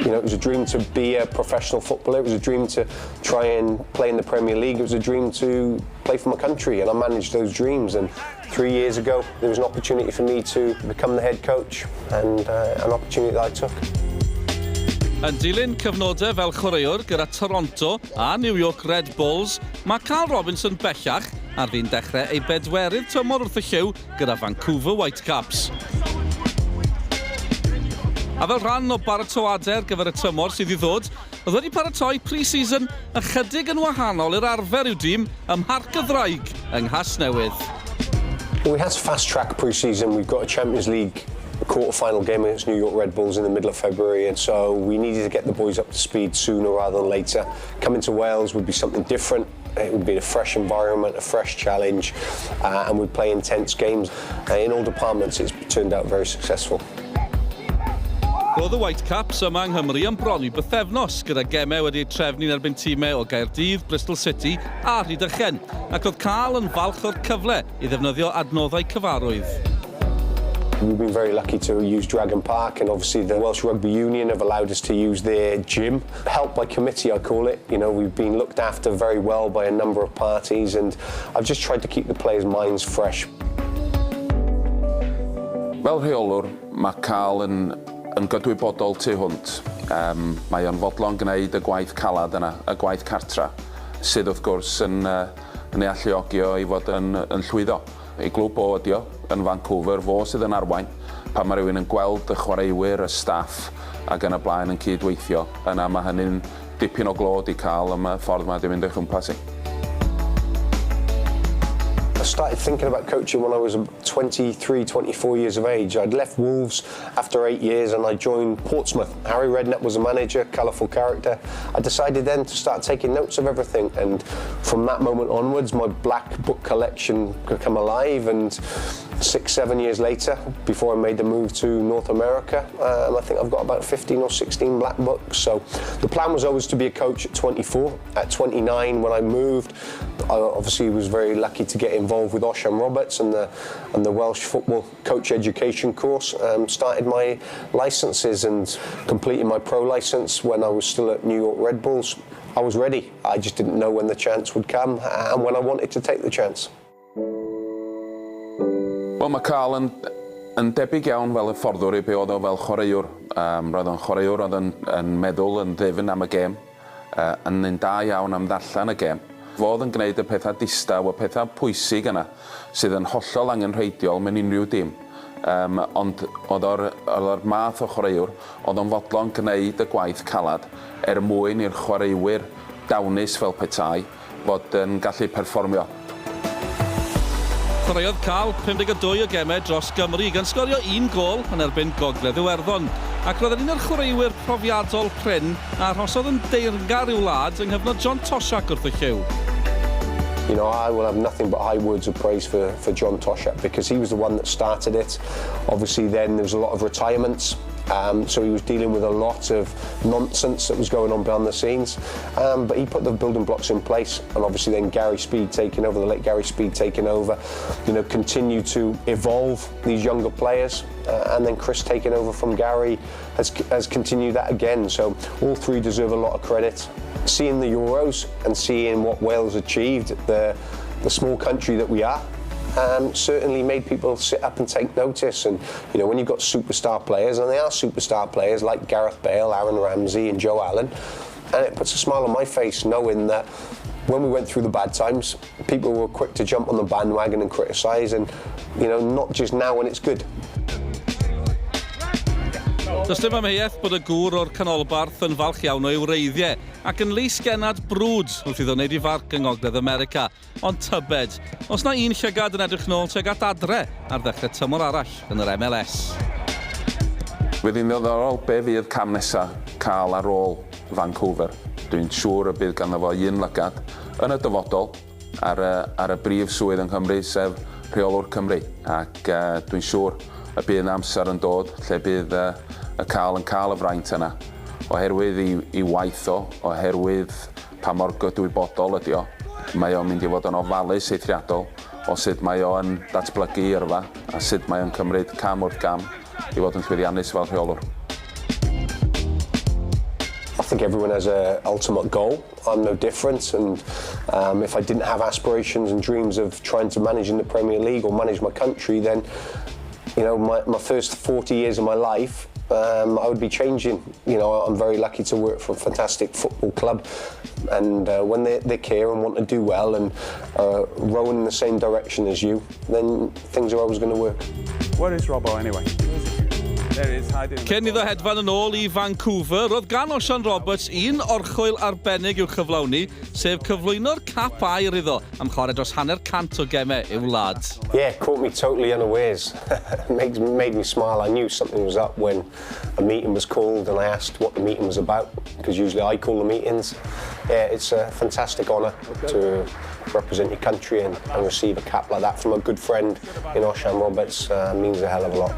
You know, it was a dream to be a professional footballer. It was a dream to try and play in the Premier League. It was a dream to play for my country, and I managed those dreams. And 3 years ago, there was an opportunity for me to become the head coach, and an opportunity that I took. Yn dilyn cyfnodau fel chwaraewr gyda Toronto a New York Red Bulls, mae Carl Robinson bellach ar fi'n dechrau ei bedwerydd tymor wrth y lliw gyda Vancouver Whitecaps. A fel rhan o baratoadau ar gyfer y tymor sydd I ddod, oedd wedi paratoi pre-season ychydig yn wahanol i'r arfer i'w dîm ym Mharc y Ddraig yng Nghas Newydd. We had to fast-track pre-season. We've got a Champions League quarter-final game against New York Red Bulls in the middle of February, and so we needed to get the boys up to speed sooner rather than later. Coming to Wales would be something different. It would be a fresh environment, a fresh challenge, and we'd play intense games. In all departments, it's turned out very successful. Roedd y Whitecaps yma yng Nghymru yn bron I bythefnos gyda gemau wedi trefnu'n erbyn tîmau o Gaerdydd, Bristol City a Rhydychen, ac oedd Carl yn falch o'r cyfle I ddefnyddio adnoddau cyfarwydd. We've been very lucky to use Dragon Park, and obviously the Welsh Rugby Union have allowed us to use their gym. Helped by committee, I call it. You know, we've been looked after very well by a number of parties, and I've just tried to keep the players' minds fresh. Fel rheolwr, mae Carl yn gydwybodol tu hwnt. Mae o'n fodlon gwneud y gwaith calad yna, y gwaith cartra, sydd wrth gwrs yn ei alluogi o I fod yn llwyddo. Ei glwb o ydi o yn Vancouver, fo sydd yn arwain, pan mae rhywun yn gweld y chwaraewyr, y staff ac yn y blaen yn cydweithio. Yna mae hynny'n dipyn o glod I Carl am y ffordd mae wedi mynd o'i chwmpas I. I started thinking about coaching when I was 23, 24 years of age. I'd left Wolves after 8 years and I joined Portsmouth. Harry Redknapp was a manager, colourful character. I decided then to start taking notes of everything, and from that moment onwards my black book collection could come alive, and 6, 7 years later, before I made the move to North America, I think I've got about 15 or 16 black books. So the plan was always to be a coach at 24. At 29, when I moved, I obviously was very lucky to get involved with Osham Roberts and the Welsh football coach education course. Started my licenses and completed my pro license when I was still at New York Red Bulls. I was ready. I just didn't know when the chance would come and when I wanted to take the chance. Wel, mae Carl yn debyg iawn fel y fforddwr I be oedd o fel chwaraewr. Roedd o'n chwaraewr oedd yn meddwl yn ddefn am y gêm, yn un da iawn am ddarllen y gêm. Fodd yn gwneud y pethau distaw, y pethau pwysig yna, sydd yn hollol angenrheidiol mewn unrhyw dîm. Ond oedd o'r math o chwaraewr, oedd o'n fodlon gwneud y gwaith calad mwyn i'r chwaraewyr dawnus fel petai fod yn gallu perfformio. Chwaraeodd Carl 52 o gemau dros Gymru gan sgorio 1 gol yn erbyn Gogledd Iwerddon, ac roedd yn un o'r chwaraewyr profiadol prin a arhosodd yn deyrngar i'w wlad yng nghyfnod John Toshak wrth y lliw. You know, I will have nothing but high words of praise for John Toshak, because he was the one that started it. Obviously then there was a lot of retirements, so he was dealing with a lot of nonsense that was going on behind the scenes, but he put the building blocks in place, and obviously then Gary Speed taking over, the late Gary Speed taking over, you know, continue to evolve these younger players, and then Chris taking over from Gary has continued that again. So all three deserve a lot of credit. Seeing the Euros and seeing what Wales achieved, the small country that we are, certainly made people sit up and take notice. And you know, when you've got superstar players, and they are superstar players like Gareth Bale, Aaron Ramsey and Joe Allen, and it puts a smile on my face knowing that when we went through the bad times, people were quick to jump on the bandwagon and criticise, and you know, not just now when it's good. Does dim amheuaeth bod y gŵr o'r canolbarth yn falch iawn o'i wreiddiau ac yn leis genad brwd wrth iddo wneud I farc yng Ngogledd America, ond tybed, os na un llygad yn edrych nôl tuag at adre ar ddechrau tymor arall yn yr MLS. Fydd hi'n ddiddorol be fydd cam nesaf Carl ar ôl Vancouver. Dwi'n siŵr y bydd ganddo fo un lygad yn y dyfodol ar y brif swydd yng Nghymru, sef rheolwr Cymru, ac dwi'n siŵr y bydd amser yn dod lle bydd y Carl yn cael y fraint yna, oherwydd I waith o, oherwydd pa mor gydwybodol ydi o. Mae o'n mynd I fod yn ofalus eithriadol o sut mae o'n datblygu yrfa a sut mae o'n cymryd cam wrth gam I fod yn llwyddiannus fel rheolwr. think everyone has an ultimate goal. I'm no different, and if I didn't have aspirations and dreams of trying to manage in the Premier League or manage my country, then my first 40 years of my life, I would be changing. I'm very lucky to work for a fantastic football club, and when they care and want to do well and rowing in the same direction as you, then things are always going to work. Where is Robbo anyway? There he is, hiding. Cyn iddo hedfan yn ôl i Vancouver, roedd gan Osian Roberts un orchwyl arbennig i'w cyflawni, sef cyflwyno'r cap air iddo am chwarae dros hanner cant o gemau i'w wlad. Yeah, caught me totally unawares. made me smile. I knew something was up when a meeting was called and I asked what the meeting was about, because usually I call the meetings. Yeah, it's a fantastic honour to represent your country and receive a cap like that from a good friend in Osian Roberts. Means a hell of a lot.